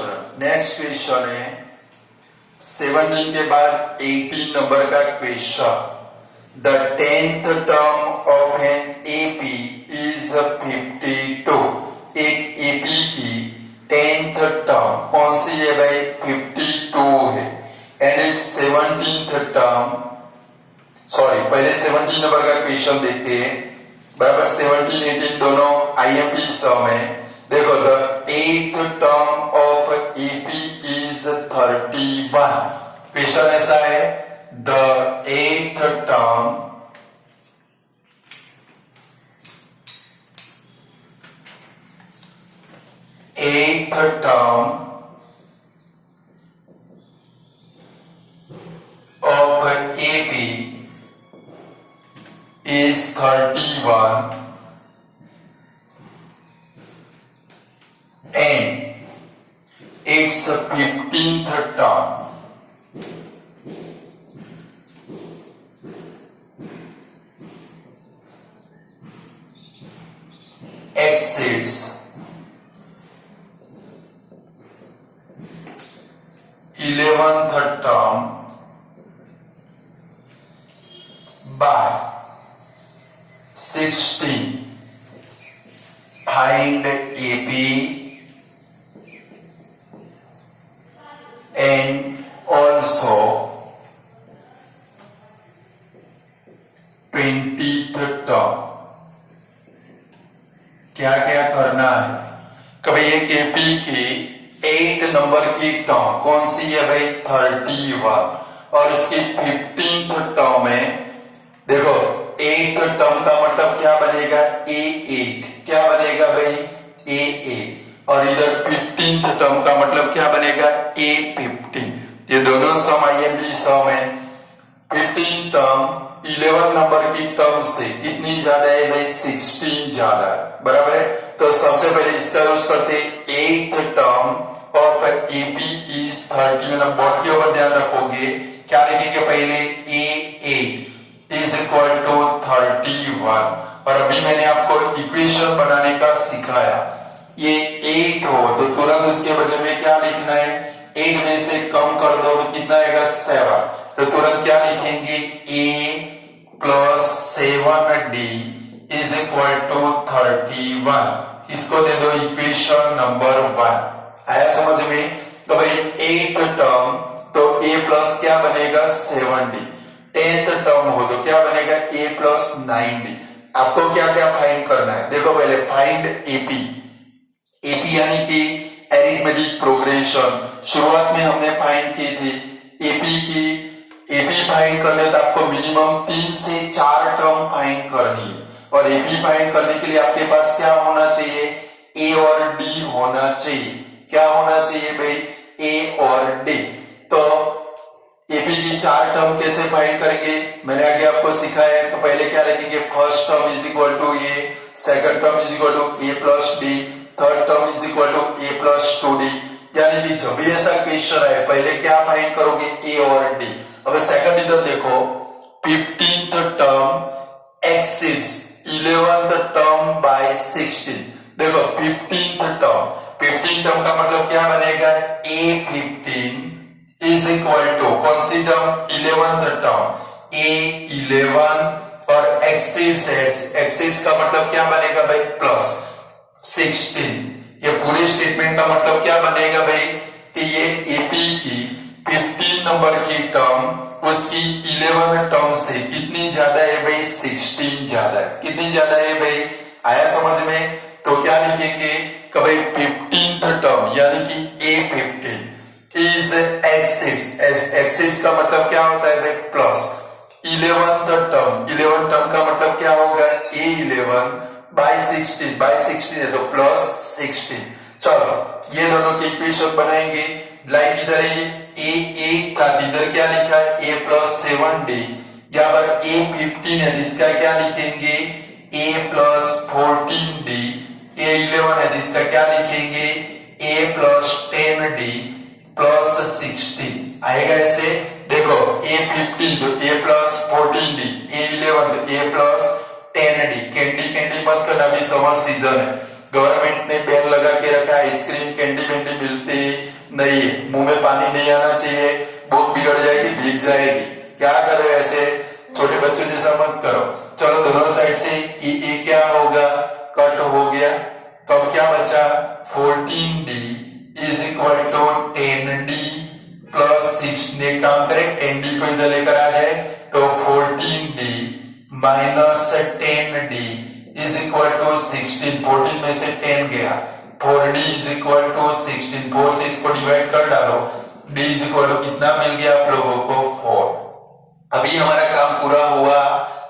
Student, next question है 17 के बाद 18 नंबर का question. The 10th term of an AP is 52। एक एपी की 10th टर्म कौन सी है भाई? 52 है। And it's 17th term, sorry पहले 17 नंबर का क्वेश्चन देखते हैं। बराबर 17 18 दोनों आईएमपी सम है। देखो the 8th term of AP is 31। Question ऐसा है the 8th term of AP is 31 and its 15th term exceeds 11th term by 16. Find AP and also 20th term। क्या क्या करना है? कभी एक एपी की 8 नंबर की टर्म कौन सी है भाई? 31 और इसकी 15th टर्म है। देखो 8th टर्म का मतलब क्या बनेगा? A8। क्या बनेगा भाई? A8। और इधर 15th टर्म का मतलब क्या बनेगा? A15। ये दोनों सम आईएमपी सम है। 15 टर्म 11 नंबर की टर्म से कितनी ज्यादा है भाई? 16 ज्यादा है। बराबर है। तो सबसे पहले इसका यूज करते 8th टर्म और एपी इज 30। मतलब बोर्ड के ऊपर ध्यान रखोगे क्या लिखेंगे? पहले A8 इज इक्वल टू 31। और अभी मैंने आपको इक्वेशन बनाने का सिखाया। ये 8 हो तो तुरंत उसके बदले में क्या लिखना है? 8 में से कम कर दो तो कितना आएगा? 7। तो तुरंत क्या लिखेंगे? A plus 7D is equal to 31। इसको दे दो इक्वेशन नंबर 1। आया समझ में? तो भाई 8th टर्म तो A प्लस क्या बनेगा? 7D। 10th टर्म हो तो क्या बनेगा? A plus 9D। आपको क्या क्या फाइंड करना है? देखो पहले फाइंड एपी। एपी यानी कि एरिथमेटिक प्रोग्रेशन। शुरुआत में हमने फाइंड की थी एपी फाइंड करने तो आपको मिनिमम 3 से 4 टर्म फाइंड करनी है। और एपी फाइंड करने के लिए आपके पास क्या होना चाहिए? ए और डी होना चाहिए। क्या होना चाहिए भाई? ए और डी। तो एपी की 4 टर्म कैसे फाइंड करेंगे मैंने आगे आपको सिखाया है। तो पहले क्या लिखेंगे? First term is equal to A, second term is equal to A plus D, third term is equal to A plus 2D। यानी कि जब भी ऐसा क्वेश्चन है पहले क्या फाइंड करोगे? ए और डी। अब सेकंड इधर देखो 15th term exceeds 11th term by 16। देखो 15th टर्म का मतलब क्या बनेगा? A15 इज इक्वल टू कौन सी टर्म? 11th टर्म A11 और एक्सीड्स का मतलब क्या बनेगा भाई? प्लस 16। ये पूरे स्टेटमेंट का मतलब क्या बनेगा भाई? कि ये एपी की 15 नंबर की टर्म उसकी 11 टर्म से कितनी ज्यादा है भाई? 16 ज्यादा है। कितनी ज्यादा है भाई? आया समझ में? तो क्या लिखेंगे कि भाई 15th टर्म यानी कि A15 इज एक्सिड्स का मतलब क्या होता है भाई? प्लस 11th टर्म का मतलब क्या होगा? A11 बाय 16 है तो प्लस 16। चलो ये दोनों की इक्वेशन बनाएंगे। लाइक इधर है A8 था, इधर क्या लिखा है? A plus 7D। यहाँ पर A15 है जिसका क्या लिखेंगे? A plus 14D। A11 है जिसका क्या लिखेंगे? A plus 10D plus 16। आएगा ऐसे। देखो A15 तो A प्लस 14D, A11 तो A प्लस 10D। कैंडी मत करना, अभी समर सीजन है, गवर्नमेंट ने बैन लगा के रखा है, आइसक्रीम कैंडी मिलते नहीं है, मुंह में पानी नहीं आना चाहिए, बुक बिगड़ जाएगी, भीग जाएगी। क्या करो, ऐसे छोटे बच्चों जैसा मत करो। चलो दोनों साइड से ये क्या होगा, कट हो गया। तो अब क्या बचा, 14d is equal to 10d plus 6। एक काम करें, 10d को इधर लेकर आ जाए तो 14d minus 10d is equal to 16। 14 में से 10 गया, 4d इज इक्वल टू 16। 4 से इसको डिवाइड कर डालो, d इज इक्वल टू कितना मिल गया आप लोगों को, 4। अभी हमारा काम पूरा हुआ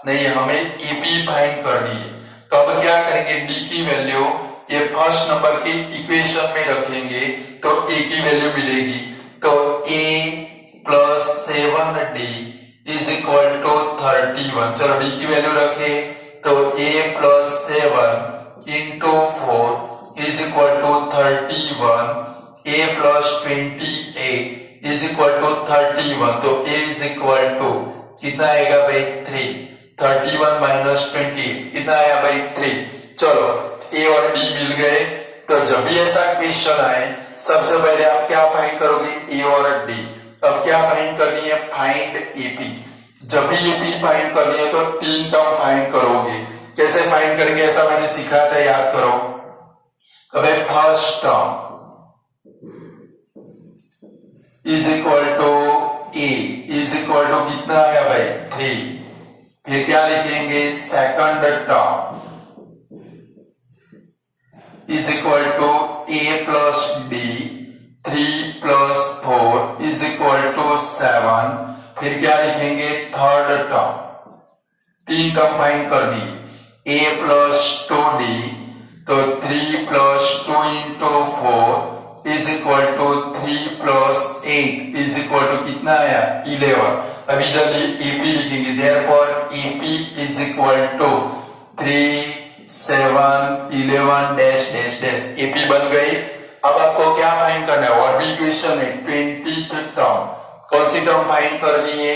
नहीं, हमें एपी फाइंड करनी है। तो अब क्या करेंगे, d की वैल्यू ये फर्स्ट नंबर के इक्वेशन में रखेंगे तो a की वैल्यू मिलेगी। तो a plus 7d is equal to 31। चलो d की वैल्यू रखे तो a plus 7 into 4 is equal to 31। a plus 28 is equal to 31। तो a इज इक्वल टू कितना आएगा भाई, 3। 31 माइनस 28 कितना आया भाई, 3। चलो a और d मिल गए। तो जब भी ऐसा क्वेश्चन आए सबसे पहले आप क्या फाइंड करोगे, a और d। अब क्या फाइंड करनी है, फाइंड एपी। जब भी एपी फाइंड करनी है तो 3 टर्म फाइंड करोगे। कैसे फाइंड करेंगे, ऐसा मैंने सिखाया था, याद करो। कभी first term is equal to a is equal to कितना आया भाई, 3। फिर क्या लिखेंगे, second term is equal to a plus d 3 plus 4 is equal to 7। फिर क्या लिखेंगे, थर्ड टर्म। 3 टर्म फाइंड करनी, a प्लस 2d तो 3 plus 2 into 4 is equal to 3 plus 8 is equal to कितना आया, 11। अब इधर एपी लिखेंगे, therefore AP is equal to 3 7 11 dash dash dash. AP बन गई। अब आपको क्या फाइंड करना है, और भी इक्वेशन है 20th टर्म। कौन सी टर्म फाइंड करनी है,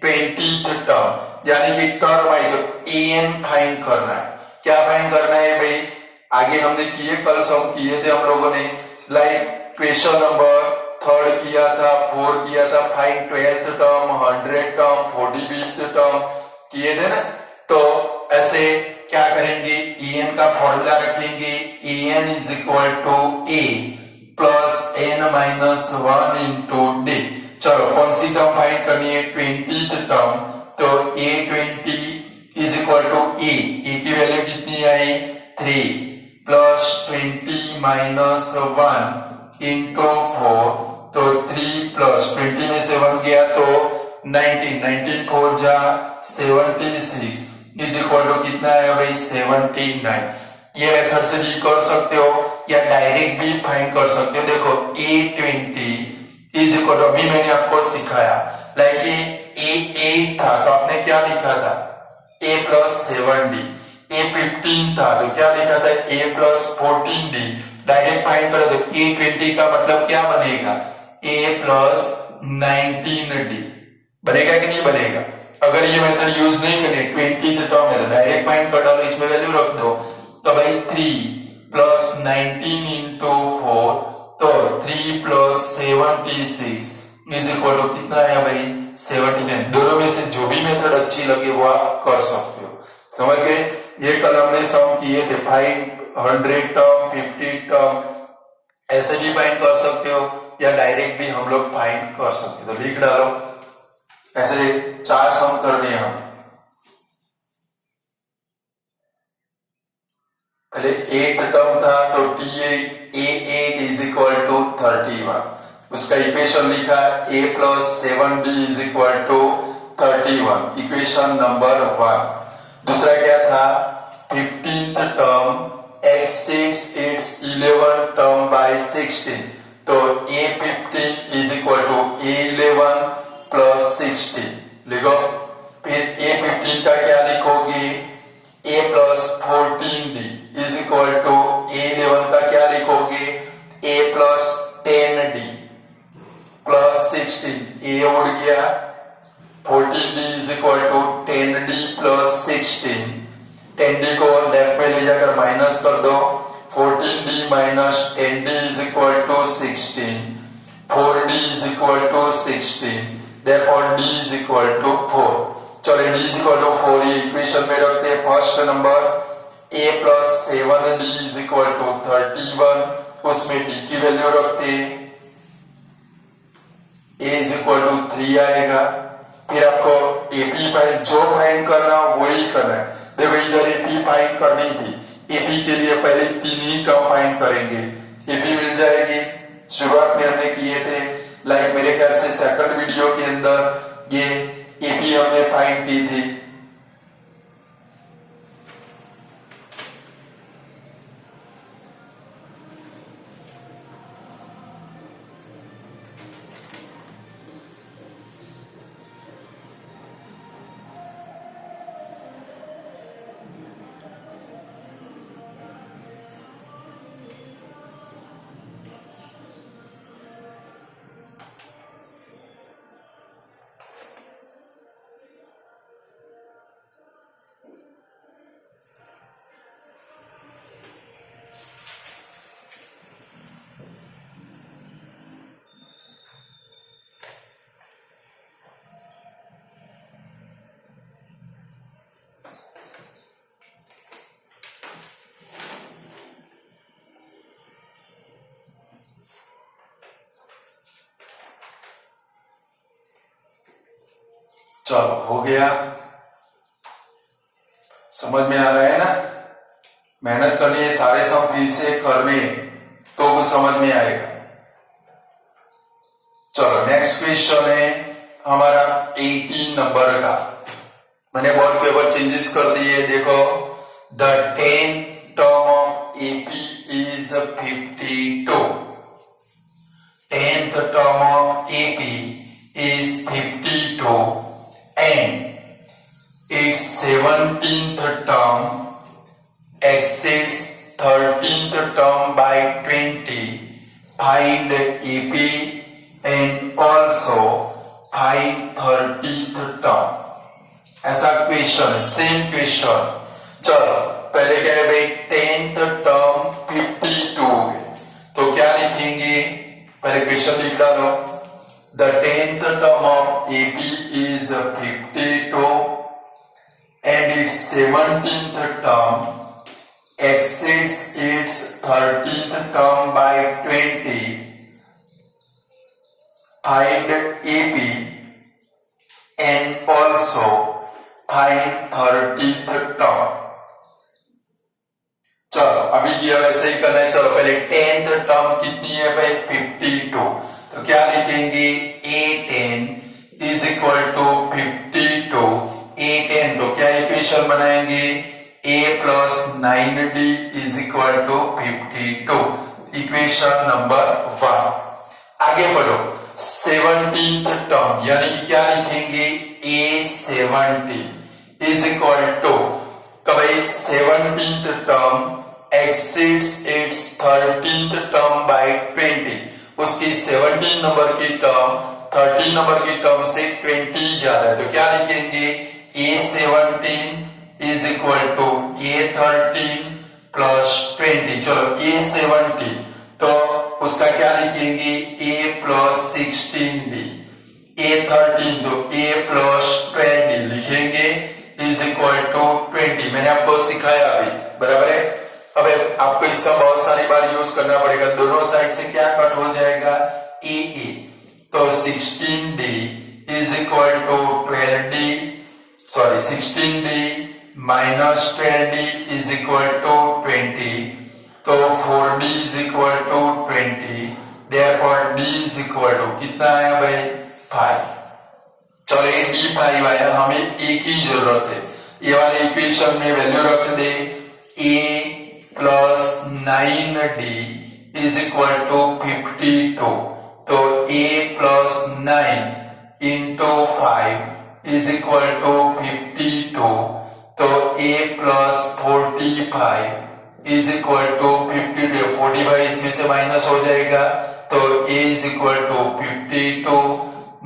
20th टर्म, यानी कि टर्म आई तो an फाइंड करना है। क्या फाइंड करना है भाई, आगे हमने किए, कल सम किए थे हम लोगों ने। लाइक क्वेश्चन नंबर 3 किया था, 4 किया था, find 12th term, 100th term, 45th term किए थे ना। तो ऐसे क्या करेंगे, an का फॉर्मूला रखेंगे, an is equal to a plus n minus 1 into d। चलो कौन सी टर्म फाइंड करनी है, 20th टर्म। तो a20 is equal to a की वैल्यू कितनी आई, 3 प्लस 20 माइनस 1 इंटू 4 तो 3 प्लस 20 में से 1 गया तो 19 4 जा 76 इज इक्वल टू कितना है भाई, 79। ये मेथड से भी कर सकते हो या डायरेक्ट भी फाइंड कर सकते हो। देखो a20 इज इक्वल टू, अभी मैंने आपको सिखाया, लाइक a8 था तो आपने क्या लिखा था, a प्लस 7d। a15 था तो क्या लिखा था, a plus 14d। Direct find करो तो a20 का मतलब क्या बनेगा, a प्लस 19d बनेगा कि नहीं बनेगा। अगर ये मेथड यूज नहीं करें, 20th टर्म है, डायरेक्ट फाइंड कर डालो, इसमें वैल्यू रख दो। तो भाई 3 प्लस 19 इंटू 4 तो 3 प्लस 76 इज इक्वल टू कितना आया भाई, 79। दोनों में से जो भी मेथड अच्छी लगे वो आप कर सकते हो। समझ गए, ये कल हमने सम किए थे, फाइंड 100 टर्म, 50 टर्म, ऐसे भी फाइंड कर सकते हो या डायरेक्ट भी हम लोग फाइंड कर सकते हो। तो लिख डालो, ऐसे 4 सम करने हैं हम। पहले 8 टर्म था तो a8 इज इक्वल टू 31। उसका इक्वेशन लिखा a plus 7d is equal to 31, equation number 1। दूसरा क्या था, 15th term x6 its 11 term by 16 तो a15 is equal to a11 plus 16 लिखो। फिर a15 का क्या लिखोगे, a plus 14d is equal to a11 का क्या लिखोगे, a plus 10d plus 16, a उड़ गया, 14d is equal to 10d plus 16। 10d को लेफ्ट में ले जाकर माइनस कर दो, 14d minus 10d is equal to 16। 4d is equal to 16, therefore d is equal to 4. चलो d is equal to 4 ये इक्वेशन में रखते हैं। First number a plus 7d is equal to 31, उसमें d की वैल्यू रखते हैं, a is equal to 3 आएगा। फिर आपको AP फाइंड जो फाइंड करना वही करना है। देखो इधर AP फाइंड करनी थी, AP के लिए पहले 3 ही टर्म फाइंड करेंगे, AP मिल जाएगी। शुरुआत में हमने किए थे, लाइक मेरे ख्याल से सेकंड वीडियो के अंदर ये AP हमने फाइंड की थी। चलो हो गया, समझ में आ रहा है ना। मेहनत करनी है, सारे सम फिर से करने तो कुछ समझ में आएगा। चलो नेक्स्ट क्वेश्चन है हमारा 18 नंबर का। मैंने बोर्ड के ऊपर चेंजेस कर दिए, देखो the 10th term of AP is 52। 10th term of AP is 52 and its 17th term exceeds 13th term by 20. Find AP and also find 30th term। ऐसा क्वेश्चन है, सेम क्वेश्चन। चलो पहले क्या है भाई, 10th टर्म 52 है, तो क्या लिखेंगे, पहले क्वेश्चन लिख डालो। The 10th term of AP is 52 and its 17th term exceeds its 13th term by 20. Find AP and also find 30th term। चलो अभी ये वैसे ही करना है। चलो पहले 10th टर्म कितनी है भाई, 52, तो क्या लिखेंगे, A10 is equal to 52। A10 तो क्या इक्वेशन बनाएंगे, A plus 9D is equal to 52, equation number 1। आगे बढ़ो, 17th टर्म यानी कि क्या लिखेंगे, A17 इज इक्वल टू, भाई 17th term exceeds its 13th term by 20, उसकी 17 नंबर की टर्म 13 नंबर की टर्म से 20 ज्यादा है, तो क्या लिखेंगे, A17 is equal to A13 plus 20। चलो A17 तो उसका क्या लिखेंगे, A प्लस 16D। A13 तो A प्लस 20 लिखेंगे इज इक्वल टू 20। मैंने आपको सिखाया अभी, बराबर है। अब आपको इसका बहुत सारी बार यूज करना पड़ेगा, दोनों साइड से क्या कट हो जाएगा, AA, तो 16D is equal to 12D, sorry 16D minus 12D is equal to 20, तो 4D is equal to 20, therefore D is equal to कितना आया भाई, 5। चलो ये D5 आया, हमें A की जरूरत है। ये वाले इक्वेशन में वैल्यू रख दे, A plus 9D is equal to 52, तो A plus 9 into 5 is equal to 52, तो A plus 45 is equal to 52, 45 इसमें से माइनस हो जाएगा, तो A is equal to 52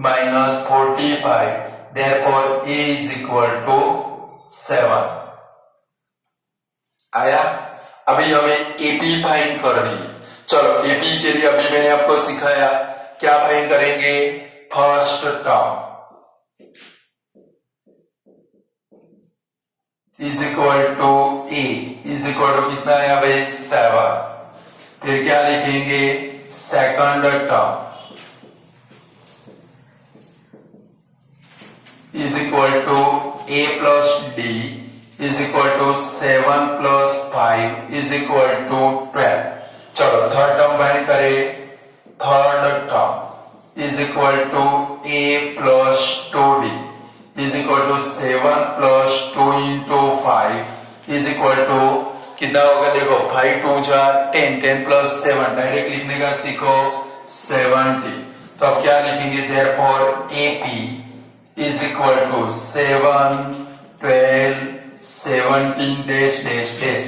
minus 45, therefore A is equal to 7 आया। अभी हमें AP फाइंड करनी है। चलो AP के लिए अभी मैंने आपको सिखाया क्या फाइंड करेंगे? First term is equal to A is equal to कितना आया भाई? 7। फिर क्या लिखेंगे? Second term is equal to A plus D is equal to 7 plus 5 is equal to 12। चलो थर्ड टर्म फाइंड करें। Third term is equal to A plus 2d is equal to 7 plus 2 into 5 is equal to कितना होगा? देखो 5 2 जा 10, 10 plus 7 direct लिखने का सीखो 70। तो अब क्या लिखेंगे? Therefore AP is equal to 7 12 17 dash dash dash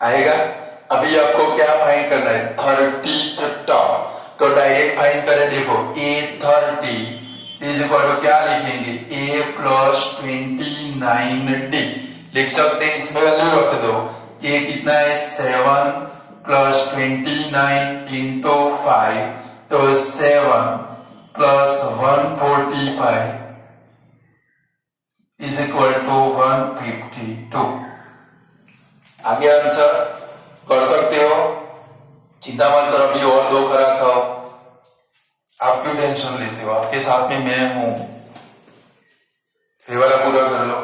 आएगा। अभी आपको क्या फाइंड करना है? 30th term. तो डायरेक्ट फाइंड करें। देखो A30 इज इक्वल टू क्या लिखेंगे? A प्लस 29D लिख सकते हैं। इसमें वैल्यू रख दो। A कितना है? 7 प्लस 29 इंटू 5 तो 7 प्लस 145 इज इक्वल टू 152। आगे आंसर कर सकते हो, चिंता मत करो। अभी और 2 खरा खाओ। आप क्यों टेंशन लेते हो? आपके साथ में मैं हूं। ये वाला पूरा कर लो।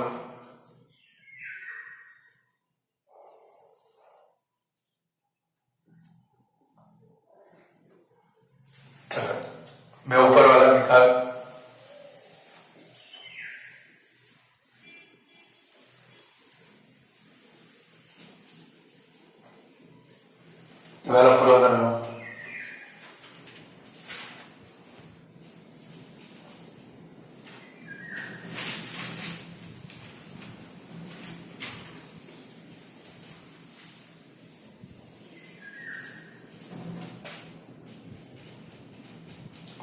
चलो मैं ऊपर वाला निकाल। ये वाला पूरा कर लो।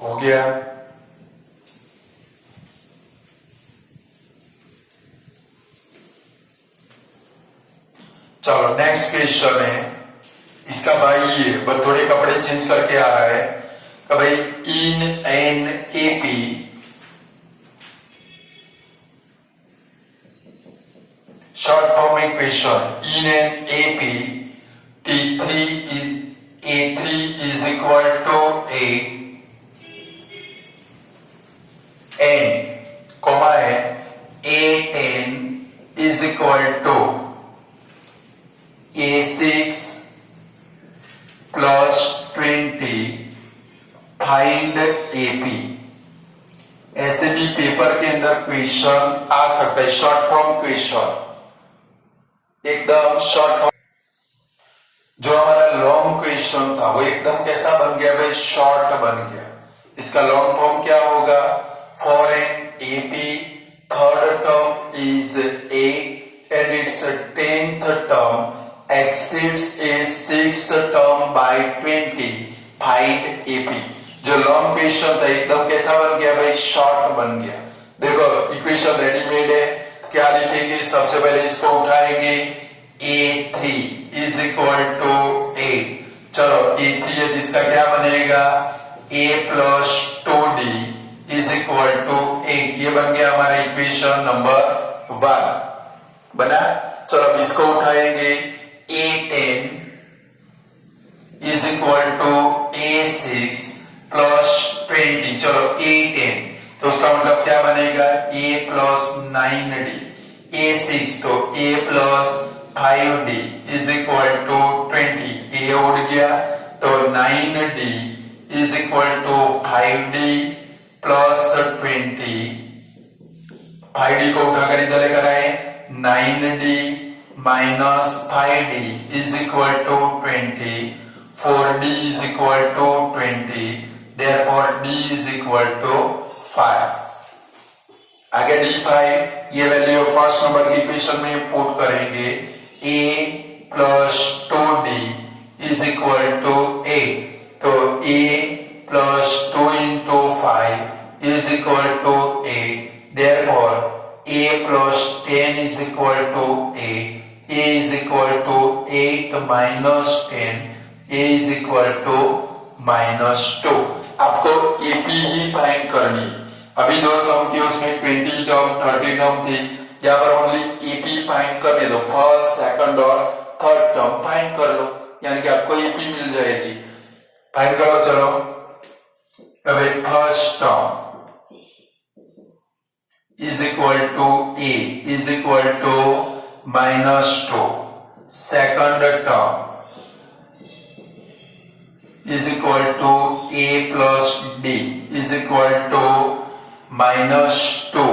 हो गया। चलो नेक्स्ट क्वेश्चन है। इसका भाई ये थोड़े कपड़े चेंज करके आ रहा है कि भाई in an AP short form equation in an AP T3 is A3 is equal to 8 and comma है A10 is equal to A6 plus 20 find AP। ऐसे भी पेपर के अंदर क्वेश्चन आ सकता है। शॉर्ट फॉर्म क्वेश्चन एकदम शॉर्ट फॉर्म। जो हमारा लॉन्ग क्वेश्चन था वो एकदम कैसा बन गया भाई? शॉर्ट बन गया। इसका लॉन्ग फॉर्म क्या होगा? For an AP third term is 8 and its 10th term exceeds its 6th term by 20 find AP। जो लॉन्ग क्वेश्चन था एकदम कैसा बन गया भाई? शॉर्ट बन गया। देखो इक्वेशन रेडीमेड है। क्या लिखेंगे? सबसे पहले इसको उठाएंगे A3 इज इक्वल टू 8। चलो A3 है जिसका क्या बनेगा? A plus 2D is equal to 8। ये बन गया हमारा इक्वेशन नंबर 1 बना। चलो अब इसको उठाएंगे A10 is equal to A6 plus 20। चलो A10 तो उसका मतलब क्या बनेगा? A plus 9D। A6 तो A plus 5D is equal to 20। A उड़ गया तो 9D is equal to 5D plus 20। 5D को उठाकर इधर लेकर आए 9D minus 5D is equal to 20। 4D is equal to 20। Therefore D is equal to 5। आगे D5 ये वैल्यू फर्स्ट नंबर की इक्वेशन में पुट करेंगे। A plus 2D is equal to 8। तो A plus 2 into 5 is equal to 8। Therefore A plus 10 is equal to 8। A is equal to 8 minus 10। A is equal to -2। आपको अभी दो सम की उसमें 20 term 30 term थी, यहाँ पर ओनली एपी फाइंड करने दो, फर्स्ट सेकंड और थर्ड टर्म फाइंड कर लो, यानी कि आपको एपी मिल जाएगी। फाइंड कर लो, चलो। अभी first term is equal to a is equal to -2, second term is equal to a plus d is equal to -2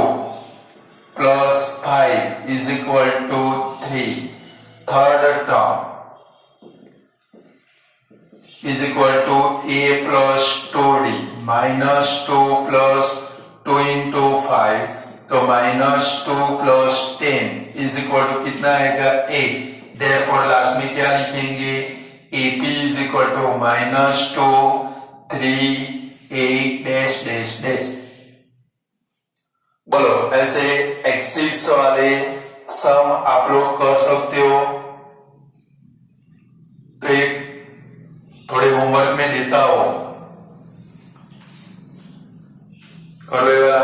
plus 5 is equal to 3, third term is equal to a plus 2d, -2 plus 2 into 5, तो -2 plus 10 is equal to कितना आएगा 8। Therefore last में क्या लिखेंगे, AP is equal to -2 3 8 dash dash dash. बोलो, ऐसे एक्सिट्स वाले सम आप लोग कर सकते हो। तो एक थोड़े होमवर्क में देता हो, करेगा।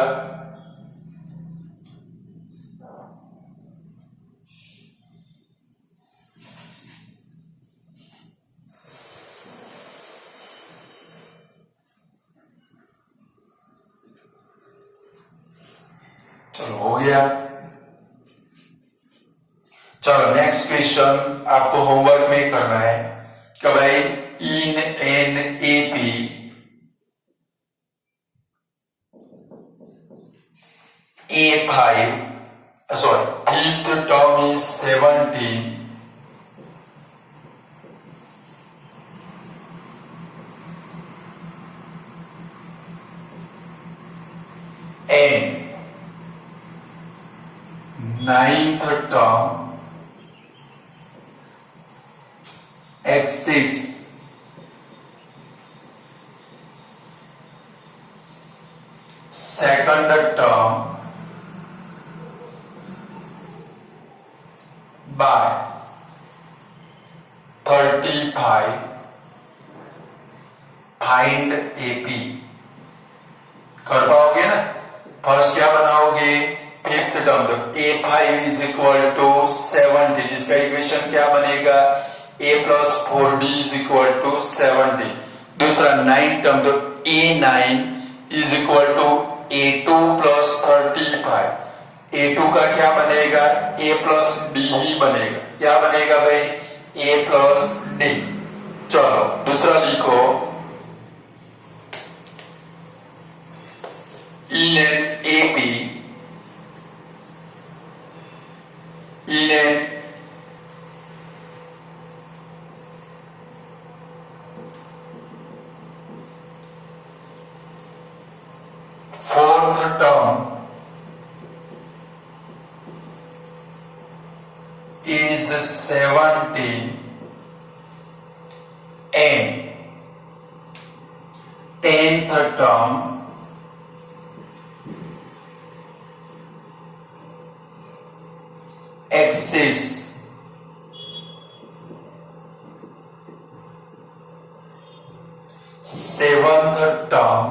चलो हो गया। चलो नेक्स्ट क्वेश्चन आपको होमवर्क में करना है कि भाई in an AP A5 sorry fifth term is 17 and ninth term x6 second term by 35 find AP. कर पाओगे ना? फर्स्ट क्या बनाओगे, फिफ्थ टर्म, तो A5 इज इक्वल टू 70, जिसका इक्वेशन क्या बनेगा, A plus 4D is equal to 70। दूसरा नाइन टर्म, तो A9 is equal to A2 plus 35। A2 का क्या बनेगा, A प्लस D ही बनेगा। क्या बनेगा भाई, A प्लस D। चलो दूसरा लिखो, in an AP in an fourth term is 17 and 10th term exceeds 7th term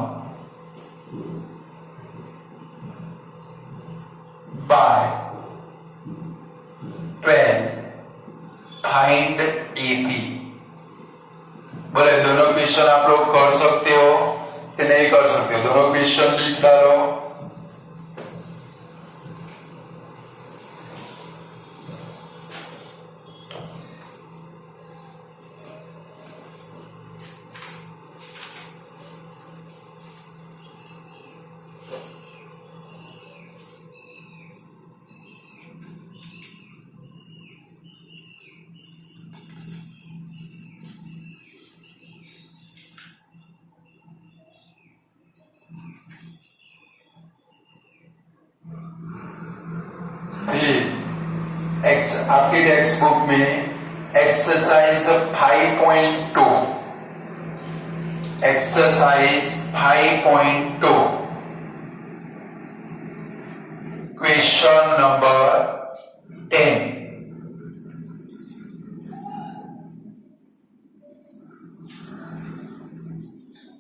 by 12, find AP। बोले दोनों क्वेश्चन आप लोग कर सकते हो कि नहीं कर सकते हो, दोनों क्वेश्चन लिख डालो। आपके टेक्स्ट बुक में exercise 5.2 exercise 5.2 question number 10।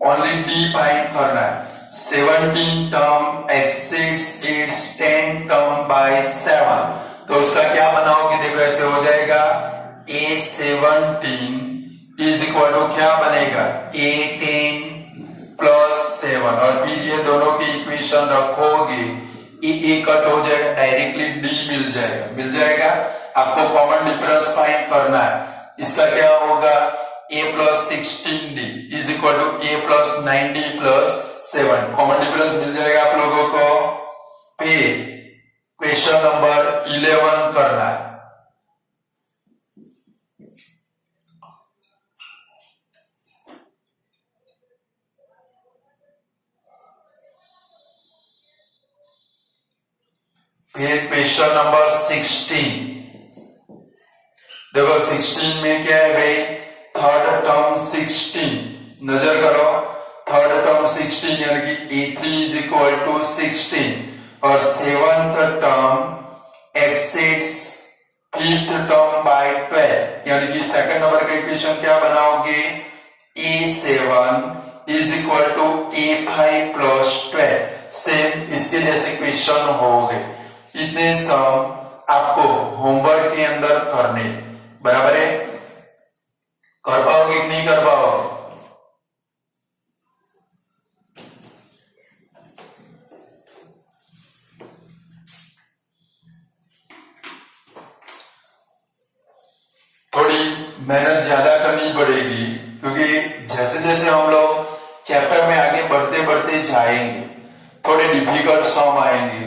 Only D find करना है। 17 term exceeds its 10 term by 7, तो उसका क्या बनाओगे? देखो ऐसे हो जाएगा A17 इज इक्वल टू क्या बनेगा? A10 प्लस 7, और फिर ये दोनों की इक्वेशन रखोगे, ए कट हो जाएगा, डायरेक्टली डी मिल जाएगा। आपको कॉमन डिफरेंस फाइंड करना है। इसका क्या होगा? a plus 16d is equal to a plus 9d plus 7, common difference मिल जाएगा आप लोगों को। फिर क्वेश्चन नंबर 11 करना है। फिर क्वेश्चन नंबर 16, देखो 16 में क्या है भाई? थर्ड टर्म 16, नजर करो, थर्ड टर्म 16 यानी कि A3 इज इक्वल टू 16, और seventh term exceeds fifth term by 12, यानी कि सेकंड नंबर का इक्वेशन क्या बनाओगे? A7 is equal to A5 plus 12, same इसके जैसे क्वेश्चन हो गए। इतने सम आपको होमवर्क के अंदर करने, बराबर है? कर पाओगे कि नहीं कर पाओगे? थोड़ी मेहनत ज्यादा करनी पड़ेगी, क्योंकि जैसे जैसे हम लोग चैप्टर में आगे बढ़ते बढ़ते जाएंगे, थोड़े डिफिकल्ट सम आएंगे,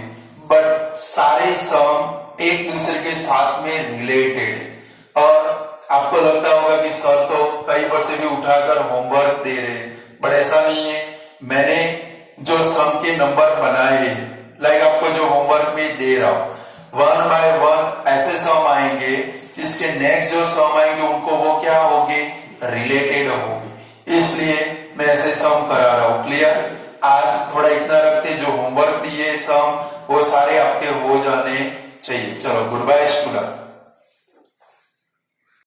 बट सारे सम एक दूसरे के साथ में रिलेटेड है। और आपको लगता होगा कि सर तो कई बार से भी उठाकर होमवर्क दे रहे, बट ऐसा नहीं है। मैंने जो सम के नंबर बनाए हैं, लाइक आपको जो होमवर्क में दे रहा हूं, 1 बाय 1 ऐसे सम आएंगे, इसके नेक्स्ट जो सम आएंगे उनको वो क्या होंगे? रिलेटेड होंगे, इसलिए मैं ऐसे सम करा रहा हूं। क्लियर? आज थोड़ा इतना रखते, जो होमवर्क दिए सम वो सारे आपके हो जाने चाहिए। चलो, गुड बाय स्टूडेंट।